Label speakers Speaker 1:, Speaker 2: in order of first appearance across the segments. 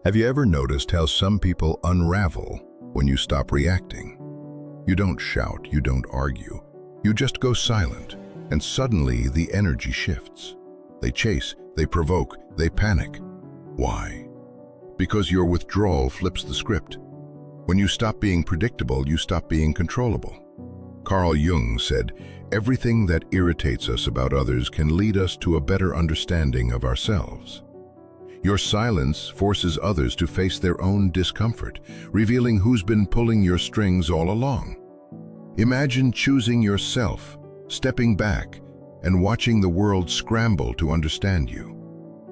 Speaker 1: Have you ever noticed how some people unravel when you stop reacting? You don't shout, you don't argue, you just go silent, and suddenly the energy shifts. They chase, they provoke, they panic. Why? Because your withdrawal flips the script. When you stop being predictable, you stop being controllable. Carl Jung said, "Everything that irritates us about others can lead us to a better understanding of ourselves." Your silence forces others to face their own discomfort, revealing who's been pulling your strings all along. Imagine choosing yourself, stepping back, and watching the world scramble to understand you.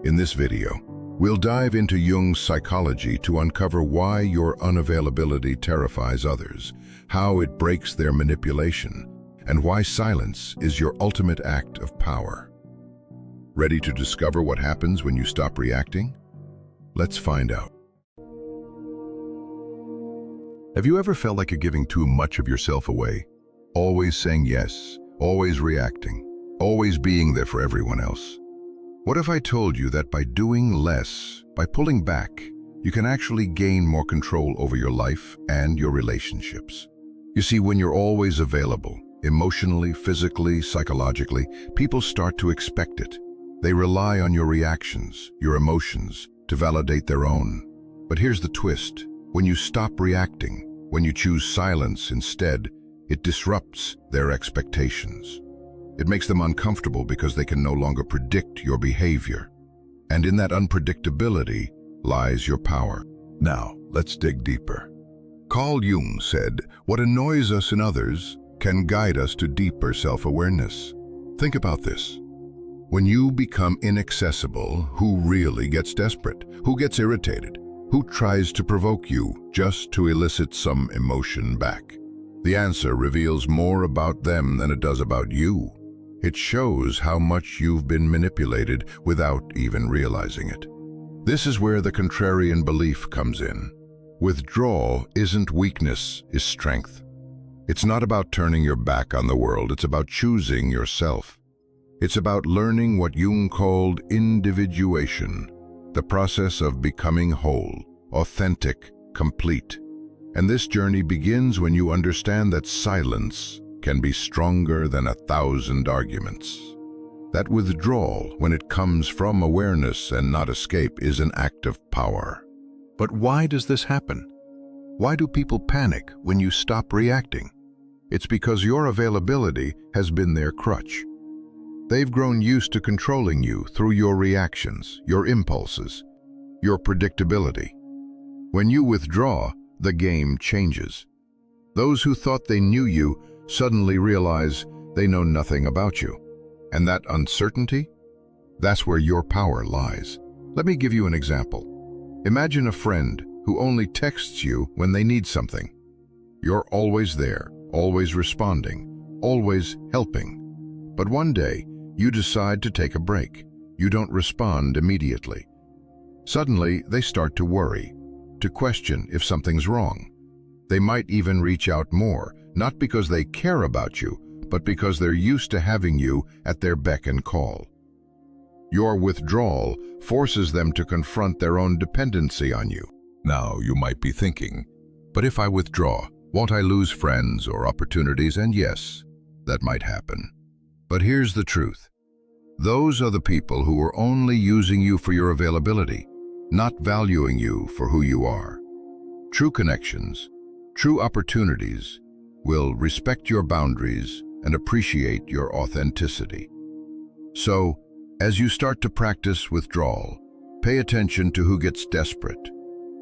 Speaker 1: In this video, we'll dive into Jung's psychology to uncover why your unavailability terrifies others, how it breaks their manipulation, and why silence is your ultimate act of power. Ready to discover what happens when you stop reacting? Let's find out. Have you ever felt like you're giving too much of yourself away? Always saying yes, always reacting, always being there for everyone else. What if I told you that by doing less, by pulling back, you can actually gain more control over your life and your relationships? You see, when you're always available, emotionally, physically, psychologically, people start to expect it. They rely on your reactions, your emotions, to validate their own. But here's the twist. When you stop reacting, when you choose silence instead, it disrupts their expectations. It makes them uncomfortable because they can no longer predict your behavior. And in that unpredictability lies your power. Now, let's dig deeper. Carl Jung said, "What annoys us in others can guide us to deeper self-awareness." Think about this. When you become inaccessible, who really gets desperate? Who gets irritated? Who tries to provoke you just to elicit some emotion back? The answer reveals more about them than it does about you. It shows how much you've been manipulated without even realizing it. This is where the contrarian belief comes in. Withdrawal isn't weakness, it's strength. It's not about turning your back on the world, it's about choosing yourself. It's about learning what Jung called individuation, the process of becoming whole, authentic, complete. And this journey begins when you understand that silence can be stronger than 1,000 arguments. That withdrawal, when it comes from awareness and not escape, is an act of power. But why does this happen? Why do people panic when you stop reacting? It's because your availability has been their crutch. They've grown used to controlling you through your reactions, your impulses, your predictability. When you withdraw, the game changes. Those who thought they knew you suddenly realize they know nothing about you. And that uncertainty? That's where your power lies. Let me give you an example. Imagine a friend who only texts you when they need something. You're always there, always responding, always helping. But one day, you decide to take a break. You don't respond immediately. Suddenly, they start to worry, to question if something's wrong. They might even reach out more, not because they care about you, but because they're used to having you at their beck and call. Your withdrawal forces them to confront their own dependency on you. Now, you might be thinking, but if I withdraw, won't I lose friends or opportunities? And yes, that might happen. But here's the truth. Those are the people who are only using you for your availability, not valuing you for who you are. True connections, true opportunities will respect your boundaries and appreciate your authenticity. So, as you start to practice withdrawal, pay attention to who gets desperate,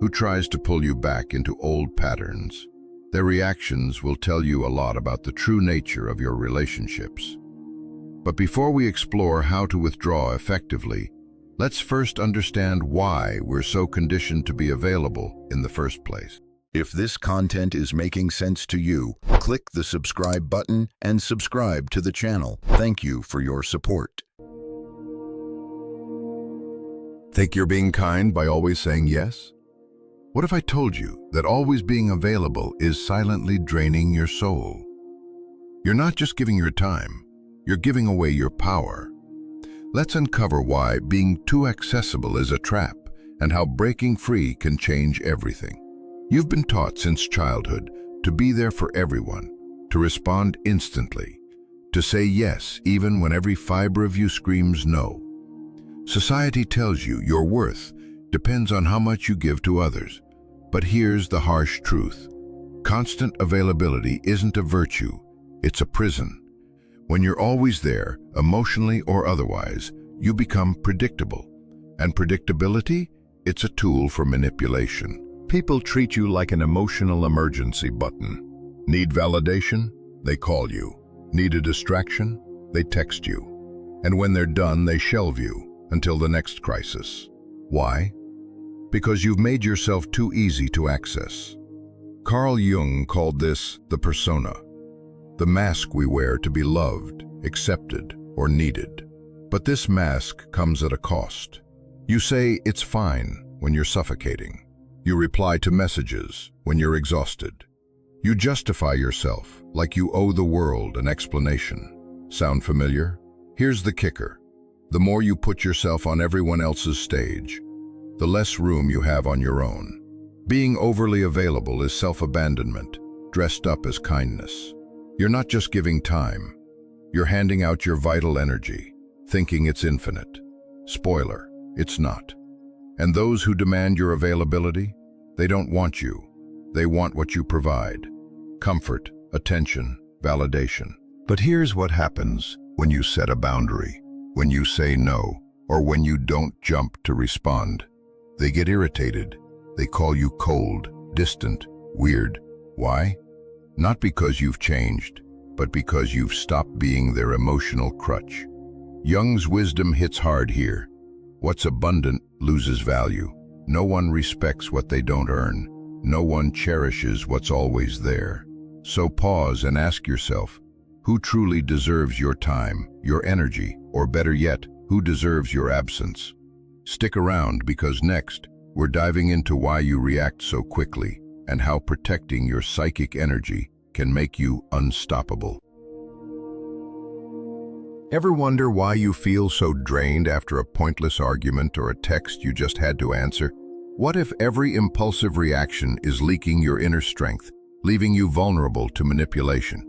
Speaker 1: who tries to pull you back into old patterns. Their reactions will tell you a lot about the true nature of your relationships. But before we explore how to withdraw effectively, let's first understand why we're so conditioned to be available in the first place.
Speaker 2: If this content is making sense to you, click the subscribe button and subscribe to the channel. Thank you for your support.
Speaker 1: Think you're being kind by always saying yes? What if I told you that always being available is silently draining your soul? You're not just giving your time, you're giving away your power. Let's uncover why being too accessible is a trap and how breaking free can change everything. You've been taught since childhood to be there for everyone, to respond instantly, to say yes even when every fiber of you screams no. Society tells you your worth depends on how much you give to others. But here's the harsh truth. Constant availability isn't a virtue, it's a prison. When you're always there, emotionally or otherwise, you become predictable. And predictability, it's a tool for manipulation. People treat you like an emotional emergency button. Need validation? They call you. Need a distraction? They text you. And when they're done, they shelve you until the next crisis. Why? Because you've made yourself too easy to access. Carl Jung called this the persona, the mask we wear to be loved, accepted, or needed. But this mask comes at a cost. You say it's fine when you're suffocating. You reply to messages when you're exhausted. You justify yourself like you owe the world an explanation. Sound familiar? Here's the kicker. The more you put yourself on everyone else's stage, the less room you have on your own. Being overly available is self-abandonment, dressed up as kindness. You're not just giving time. You're handing out your vital energy, thinking it's infinite. Spoiler, it's not. And those who demand your availability, they don't want you. They want what you provide. Comfort, attention, validation. But here's what happens when you set a boundary, when you say no, or when you don't jump to respond. They get irritated. They call you cold, distant, weird. Why? Not because you've changed, but because you've stopped being their emotional crutch. Jung's wisdom hits hard here. What's abundant loses value. No one respects what they don't earn. No one cherishes what's always there. So pause and ask yourself, who truly deserves your time, your energy, or better yet, who deserves your absence? Stick around because next, we're diving into why you react so quickly and how protecting your psychic energy can make you unstoppable. Ever wonder why you feel so drained after a pointless argument or a text you just had to answer? What if every impulsive reaction is leaking your inner strength, leaving you vulnerable to manipulation?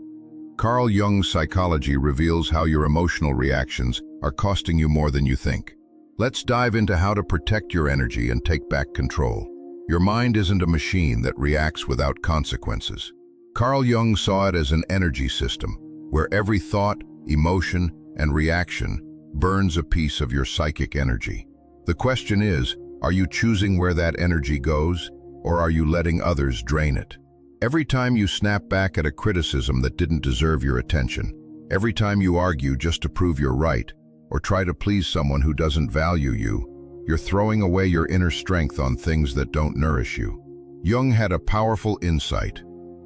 Speaker 1: Carl Jung's psychology reveals how your emotional reactions are costing you more than you think. Let's dive into how to protect your energy and take back control. Your mind isn't a machine that reacts without consequences. Carl Jung saw it as an energy system, where every thought, emotion, and reaction burns a piece of your psychic energy. The question is, are you choosing where that energy goes, or are you letting others drain it? Every time you snap back at a criticism that didn't deserve your attention, every time you argue just to prove you're right, or try to please someone who doesn't value you, you're throwing away your inner strength on things that don't nourish you. Jung had a powerful insight.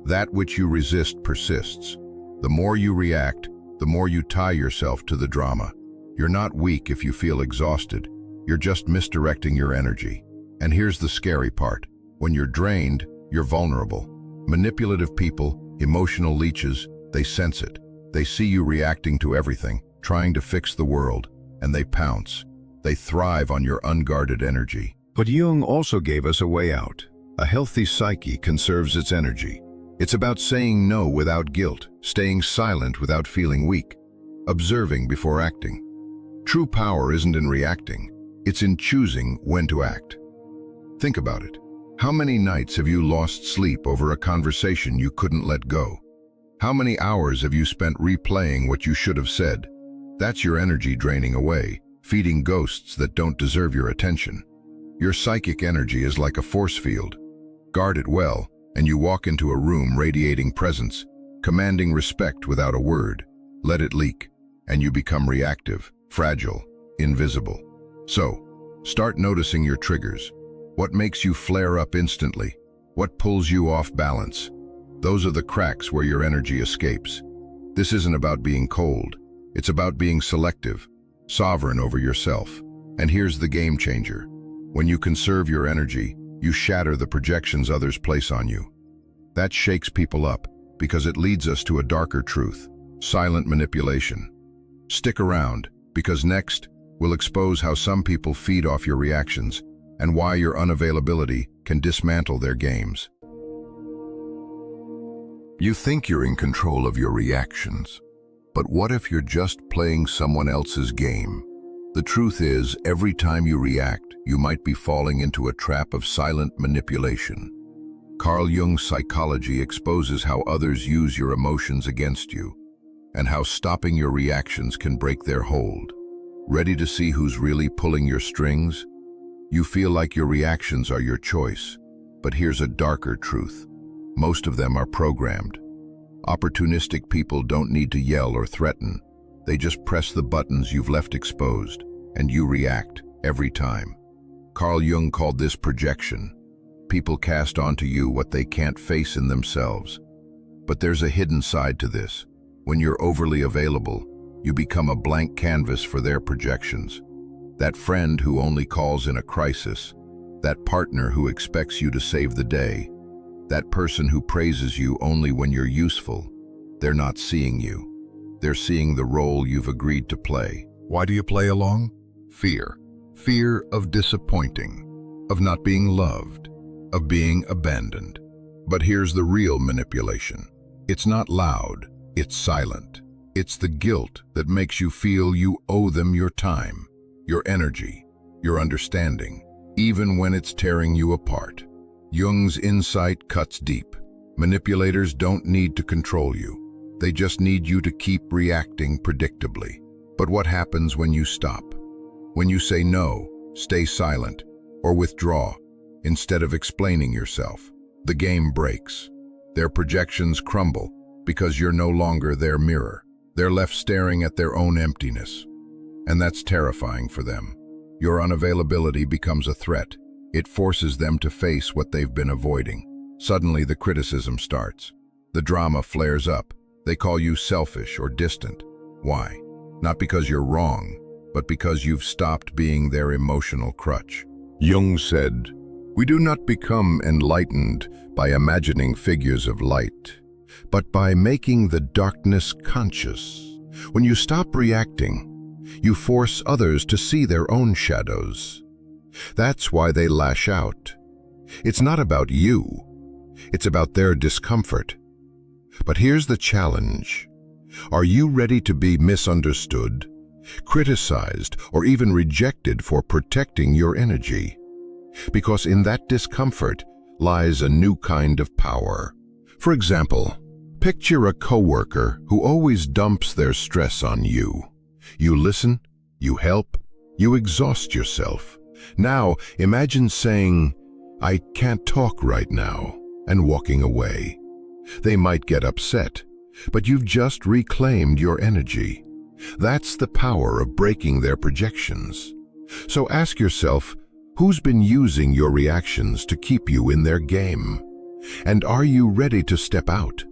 Speaker 1: That which you resist persists. The more you react, the more you tie yourself to the drama. You're not weak if you feel exhausted. You're just misdirecting your energy. And here's the scary part. When you're drained, you're vulnerable. Manipulative people, emotional leeches, they sense it. They see you reacting to everything, trying to fix the world, and they pounce. They thrive on your unguarded energy. But Jung also gave us a way out. A healthy psyche conserves its energy. It's about saying no without guilt, staying silent without feeling weak, observing before acting. True power isn't in reacting, it's in choosing when to act. Think about it. How many nights have you lost sleep over a conversation you couldn't let go? How many hours have you spent replaying what you should have said? That's your energy draining away, feeding ghosts that don't deserve your attention. Your psychic energy is like a force field. Guard it well, and you walk into a room radiating presence, commanding respect without a word. Let it leak, and you become reactive, fragile, invisible. So, start noticing your triggers. What makes you flare up instantly? What pulls you off balance? Those are the cracks where your energy escapes. This isn't about being cold. It's about being selective, sovereign over yourself. And here's the game changer. When you conserve your energy, you shatter the projections others place on you. That shakes people up because it leads us to a darker truth, silent manipulation. Stick around, because next, we'll expose how some people feed off your reactions and why your unavailability can dismantle their games. You think you're in control of your reactions, but what if you're just playing someone else's game? The truth is, every time you react, you might be falling into a trap of silent manipulation. Carl Jung's psychology exposes how others use your emotions against you, and how stopping your reactions can break their hold. Ready to see who's really pulling your strings? You feel like your reactions are your choice, but here's a darker truth. Most of them are programmed. Opportunistic people don't need to yell or threaten. They just press the buttons you've left exposed, and you react every time. Carl Jung called this projection. People cast onto you what they can't face in themselves. But there's a hidden side to this. When you're overly available, you become a blank canvas for their projections. That friend who only calls in a crisis, that partner who expects you to save the day, that person who praises you only when you're useful. They're not seeing you. They're seeing the role you've agreed to play. Why do you play along? Fear. Fear of disappointing, of not being loved, of being abandoned. But here's the real manipulation. It's not loud, it's silent. It's the guilt that makes you feel you owe them your time, your energy, your understanding, even when it's tearing you apart. Jung's insight cuts deep. Manipulators don't need to control you. They just need you to keep reacting predictably. But what happens when you stop? When you say no, stay silent, or withdraw, instead of explaining yourself? The game breaks. Their projections crumble because you're no longer their mirror. They're left staring at their own emptiness. And that's terrifying for them. Your unavailability becomes a threat. It forces them to face what they've been avoiding. Suddenly the criticism starts. The drama flares up. They call you selfish or distant. Why? Not because you're wrong, but because you've stopped being their emotional crutch. Jung said, "We do not become enlightened by imagining figures of light, but by making the darkness conscious. When you stop reacting, you force others to see their own shadows. That's why they lash out. It's not about you. It's about their discomfort. But here's the challenge. Are you ready to be misunderstood, criticized, or even rejected for protecting your energy? Because in that discomfort lies a new kind of power. For example, picture a coworker who always dumps their stress on you. You listen, you help, you exhaust yourself. Now, imagine saying, "I can't talk right now," and walking away. They might get upset, but you've just reclaimed your energy. That's the power of breaking their projections. So ask yourself, who's been using your reactions to keep you in their game? And are you ready to step out?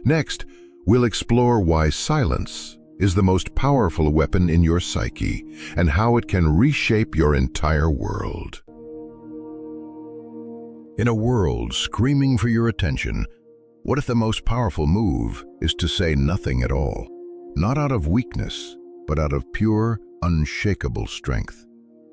Speaker 1: Next, we'll explore why silence is the most powerful weapon in your psyche and how it can reshape your entire world. In a world screaming for your attention, what if the most powerful move is to say nothing at all? Not out of weakness, but out of pure, unshakable strength.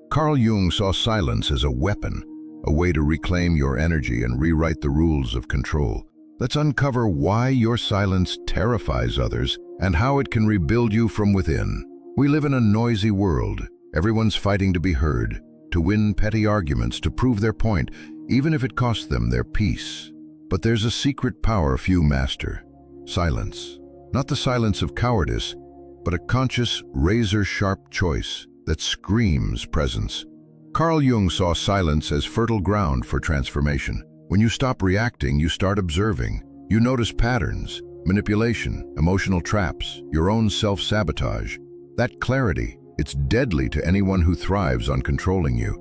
Speaker 1: Carl Jung saw silence as a weapon, a way to reclaim your energy and rewrite the rules of control. Let's uncover why your silence terrifies others and how it can rebuild you from within. We live in a noisy world. Everyone's fighting to be heard, to win petty arguments, to prove their point, even if it costs them their peace. But there's a secret power few master: silence. Not the silence of cowardice, but a conscious, razor-sharp choice that screams presence. Carl Jung saw silence as fertile ground for transformation. When you stop reacting, you start observing. You notice patterns, manipulation, emotional traps, your own self-sabotage. That clarity, it's deadly to anyone who thrives on controlling you.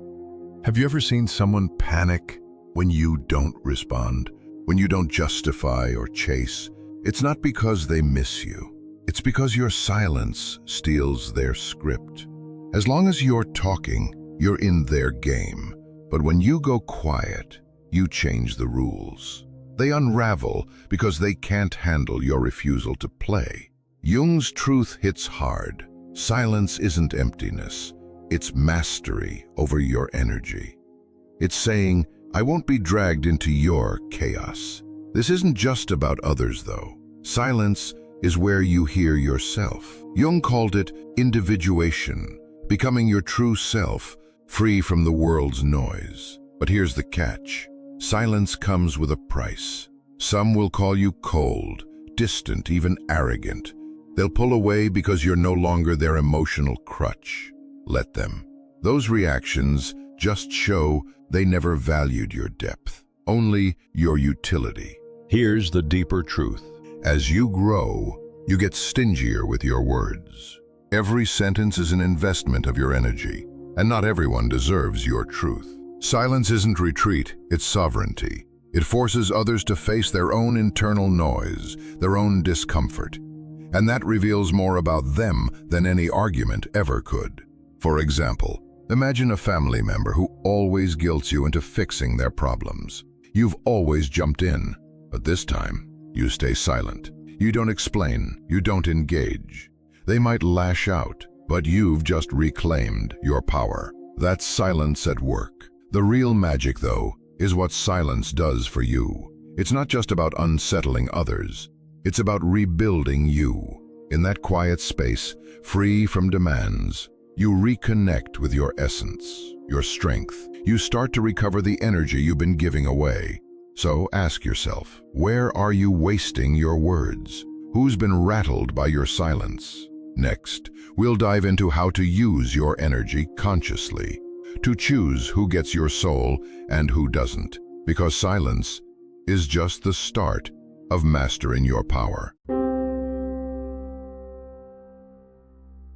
Speaker 1: Have you ever seen someone panic when you don't respond? When you don't justify or chase? It's not because they miss you. It's because your silence steals their script. As long as you're talking, you're in their game. But when you go quiet, you change the rules. They unravel because they can't handle your refusal to play. Jung's truth hits hard. Silence isn't emptiness. It's mastery over your energy. It's saying, I won't be dragged into your chaos. This isn't just about others, though. Silence is where you hear yourself. Jung called it individuation, becoming your true self, free from the world's noise. But here's the catch. Silence comes with a price. Some will call you cold, distant, even arrogant. They'll pull away because you're no longer their emotional crutch. Let them. Those reactions just show they never valued your depth, only your utility.
Speaker 3: Here's the deeper truth.
Speaker 1: As you grow, you get stingier with your words. Every sentence is an investment of your energy, and not everyone deserves your truth. Silence isn't retreat, it's sovereignty. It forces others to face their own internal noise, their own discomfort. And that reveals more about them than any argument ever could. For example, imagine a family member who always guilts you into fixing their problems. You've always jumped in, but this time, you stay silent. You don't explain, you don't engage. They might lash out, but you've just reclaimed your power. That's silence at work. The real magic, though, is what silence does for you. It's not just about unsettling others. It's about rebuilding you. In that quiet space, free from demands, you reconnect with your essence, your strength. You start to recover the energy you've been giving away. So ask yourself, where are you wasting your words? Who's been rattled by your silence? Next, we'll dive into how to use your energy consciously, to choose who gets your soul and who doesn't, because silence is just the start of mastering your power.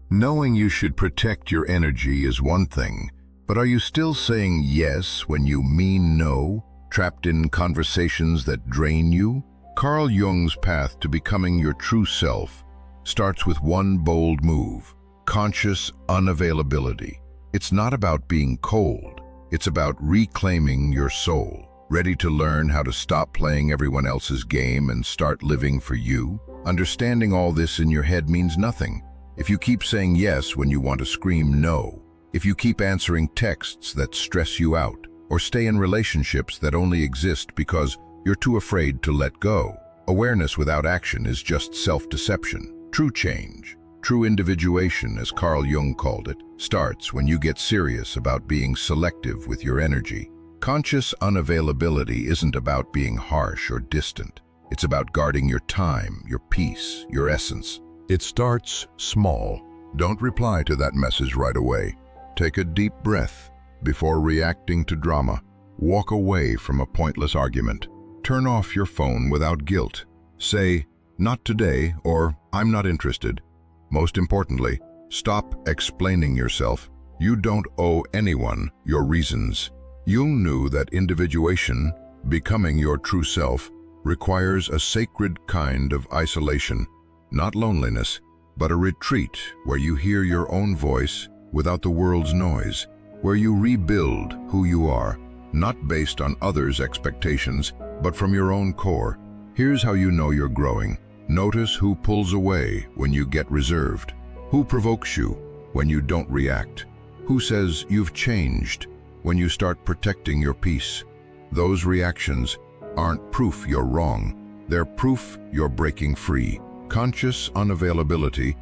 Speaker 1: Knowing you should protect your energy is one thing, but are you still saying yes when you mean no, trapped in conversations that drain you? Carl Jung's path to becoming your true self starts with one bold move: conscious unavailability. It's not about being cold, it's about reclaiming your soul. Ready to learn how to stop playing everyone else's game and start living for you? Understanding all this in your head means nothing if you keep saying yes when you want to scream no, if you keep answering texts that stress you out, or stay in relationships that only exist because you're too afraid to let go. Awareness without action is just self-deception. True change, true individuation, as Carl Jung called it, starts when you get serious about being selective with your energy. Conscious unavailability isn't about being harsh or distant. It's about guarding your time, your peace, your essence. It starts small. Don't reply to that message right away. Take a deep breath before reacting to drama. Walk away from a pointless argument. Turn off your phone without guilt. Say, "Not today," or "I'm not interested." Most importantly, stop explaining yourself. You don't owe anyone your reasons. Jung knew that individuation, becoming your true self, requires a sacred kind of isolation. Not loneliness, but a retreat where you hear your own voice without the world's noise, where you rebuild who you are, not based on others' expectations, but from your own core. Here's how you know you're growing. Notice who pulls away when you get reserved, who provokes you when you don't react, who says you've changed when you start protecting your peace. Those reactions aren't proof you're wrong, they're proof you're breaking free. Conscious unavailability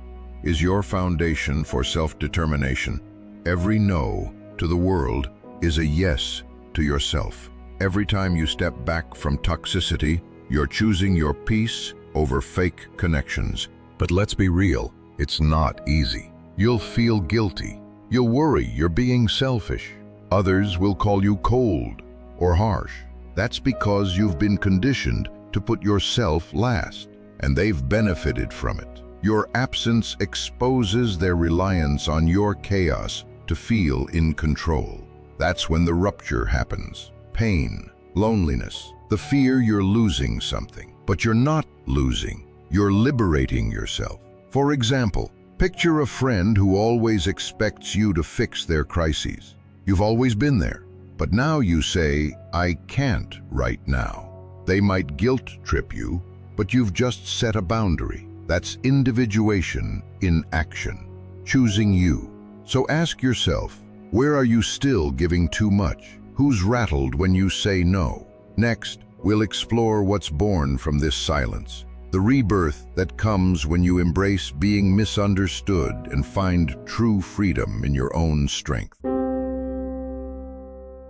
Speaker 1: is your foundation for self-determination. Every no to the world is a yes to yourself. Every time you step back from toxicity, you're choosing your peace over fake connections. But let's be real, it's not easy. You'll feel guilty. You'll worry you're being selfish. Others will call you cold or harsh. That's because you've been conditioned to put yourself last, and they've benefited from it. Your absence exposes their reliance on your chaos to feel in control. That's when the rupture happens. Pain, loneliness, the fear you're losing something. But you're not losing, you're liberating yourself. For example, picture a friend who always expects you to fix their crises. You've always been there, but now you say, "I can't right now." They might guilt trip you, but you've just set a boundary. That's individuation in action, choosing you. So ask yourself, where are you still giving too much? Who's rattled when you say no? Next, we'll explore what's born from this silence. The rebirth that comes when you embrace being misunderstood and find true freedom in your own strength.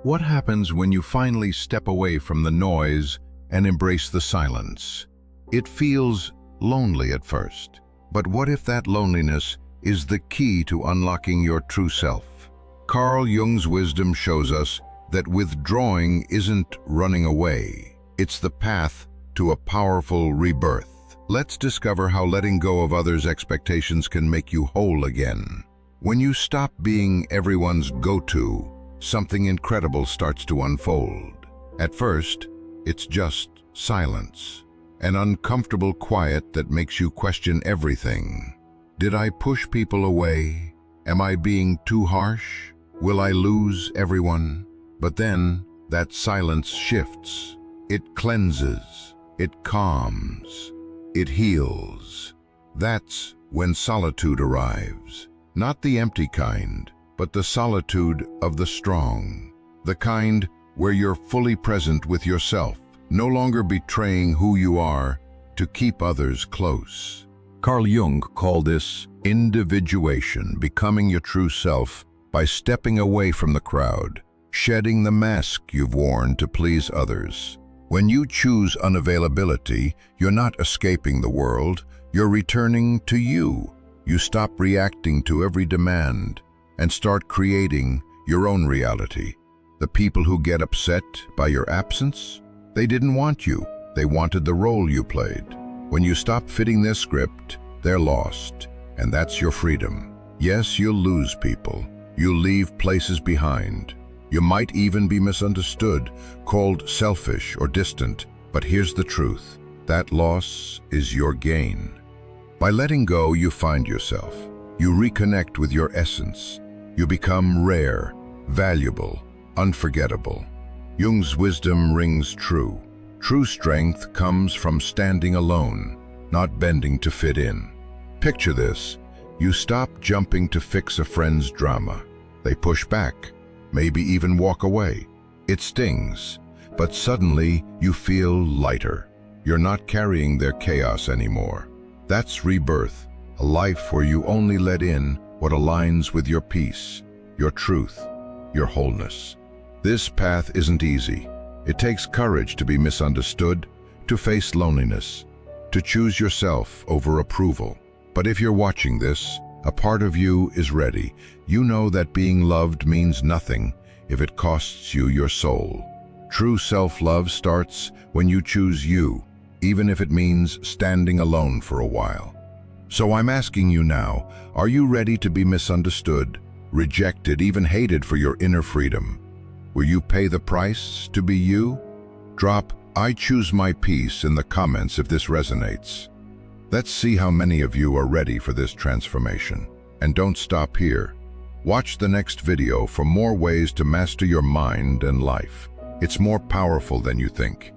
Speaker 1: What happens when you finally step away from the noise and embrace the silence? It feels lonely at first, but what if that loneliness is the key to unlocking your true self? Carl Jung's wisdom shows us that withdrawing isn't running away. It's the path to a powerful rebirth. Let's discover how letting go of others' expectations can make you whole again. When you stop being everyone's go-to, something incredible starts to unfold. At first, it's just silence, an uncomfortable quiet that makes you question everything. Did I push people away? Am I being too harsh? Will I lose everyone? But then, that silence shifts. It cleanses, it calms, it heals. That's when solitude arrives. Not the empty kind, but the solitude of the strong. The kind where you're fully present with yourself, no longer betraying who you are to keep others close. Carl Jung called this individuation, becoming your true self by stepping away from the crowd, shedding the mask you've worn to please others. When you choose unavailability, you're not escaping the world, you're returning to you. You stop reacting to every demand and start creating your own reality. The people who get upset by your absence, they didn't want you, they wanted the role you played. When you stop fitting their script, they're lost, and that's your freedom. Yes, you'll lose people. You'll leave places behind. You might even be misunderstood, called selfish or distant, but here's the truth. That loss is your gain. By letting go, you find yourself. You reconnect with your essence. You become rare, valuable, unforgettable. Jung's wisdom rings true. True strength comes from standing alone, not bending to fit in. Picture this. You stop jumping to fix a friend's drama. They push back, maybe even walk away. It stings, but suddenly you feel lighter. You're not carrying their chaos anymore. That's rebirth, a life where you only let in what aligns with your peace, your truth, your wholeness. This path isn't easy. It takes courage to be misunderstood, to face loneliness, to choose yourself over approval. But if you're watching this, a part of you is ready. You know that being loved means nothing if it costs you your soul. True self-love starts when you choose you, even if it means standing alone for a while. So I'm asking you now, are you ready to be misunderstood, rejected, even hated for your inner freedom? Will you pay the price to be you? Drop "I choose my peace" in the comments if this resonates. Let's see how many of you are ready for this transformation. And don't stop here. Watch the next video for more ways to master your mind and life. It's more powerful than you think.